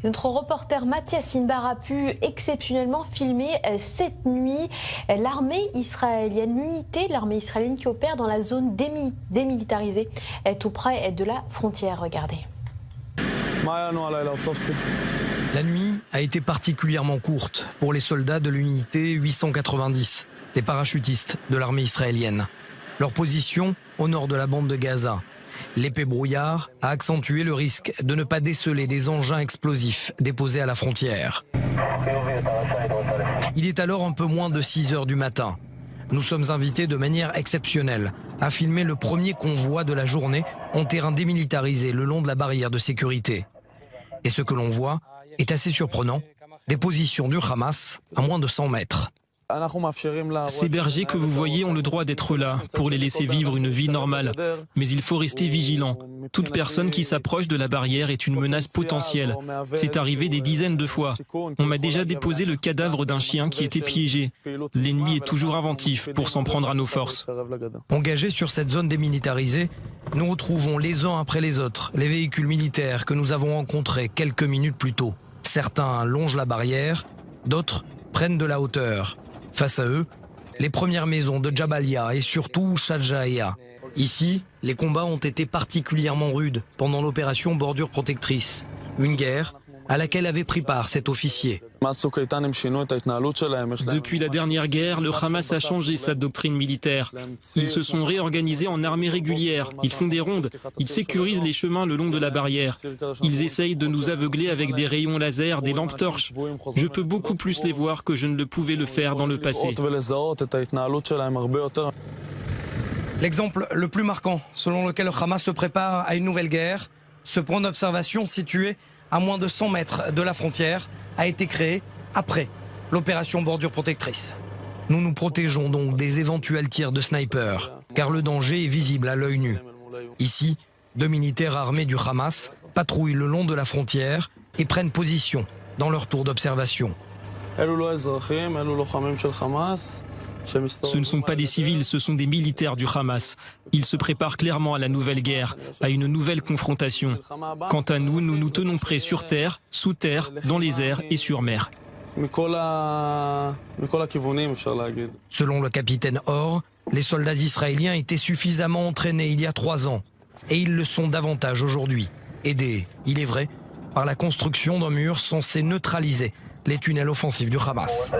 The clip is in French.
Notre reporter Mathias Inbar a pu exceptionnellement filmer cette nuit l'armée israélienne, l'unité de l'armée israélienne qui opère dans la zone démilitarisée, tout près de la frontière. Regardez. La nuit a été particulièrement courte pour les soldats de l'unité 890, les parachutistes de l'armée israélienne. Leur position au nord de la bande de Gaza. L'épais brouillard a accentué le risque de ne pas déceler des engins explosifs déposés à la frontière. Il est alors un peu moins de 6 heures du matin. Nous sommes invités de manière exceptionnelle à filmer le premier convoi de la journée en terrain démilitarisé le long de la barrière de sécurité. Et ce que l'on voit est assez surprenant, des positions du Hamas à moins de 100 mètres. Ces bergers que vous voyez ont le droit d'être là pour les laisser vivre une vie normale. Mais il faut rester vigilant. Toute personne qui s'approche de la barrière est une menace potentielle. C'est arrivé des dizaines de fois. On m'a déjà déposé le cadavre d'un chien qui était piégé. L'ennemi est toujours inventif pour s'en prendre à nos forces. Engagés sur cette zone démilitarisée, nous retrouvons les uns après les autres les véhicules militaires que nous avons rencontrés quelques minutes plus tôt. Certains longent la barrière, d'autres prennent de la hauteur. Face à eux, les premières maisons de Jabalia et surtout Shadjaïa. Ici, les combats ont été particulièrement rudes pendant l'opération Bordure Protectrice, une guerre à laquelle avait pris part cet officier. Depuis la dernière guerre, le Hamas a changé sa doctrine militaire. Ils se sont réorganisés en armée régulière. Ils font des rondes. Ils sécurisent les chemins le long de la barrière. Ils essayent de nous aveugler avec des rayons laser, des lampes torches. Je peux beaucoup plus les voir que je ne le pouvais le faire dans le passé. L'exemple le plus marquant selon lequel le Hamas se prépare à une nouvelle guerre, ce point d'observation situé à moins de 100 mètres de la frontière, a été créé après l'opération Bordure Protectrice. Nous nous protégeons donc des éventuels tirs de snipers, car le danger est visible à l'œil nu. Ici, 2 militaires armés du Hamas patrouillent le long de la frontière et prennent position dans leur tour d'observation. Ce ne sont pas des civils, ce sont des militaires du Hamas. Ils se préparent clairement à la nouvelle guerre, à une nouvelle confrontation. Quant à nous, nous nous tenons prêts sur terre, sous terre, dans les airs et sur mer. Selon le capitaine Or, les soldats israéliens étaient suffisamment entraînés il y a 3 ans. Et ils le sont davantage aujourd'hui. Aidés, il est vrai, par la construction d'un mur censé neutraliser les tunnels offensifs du Hamas.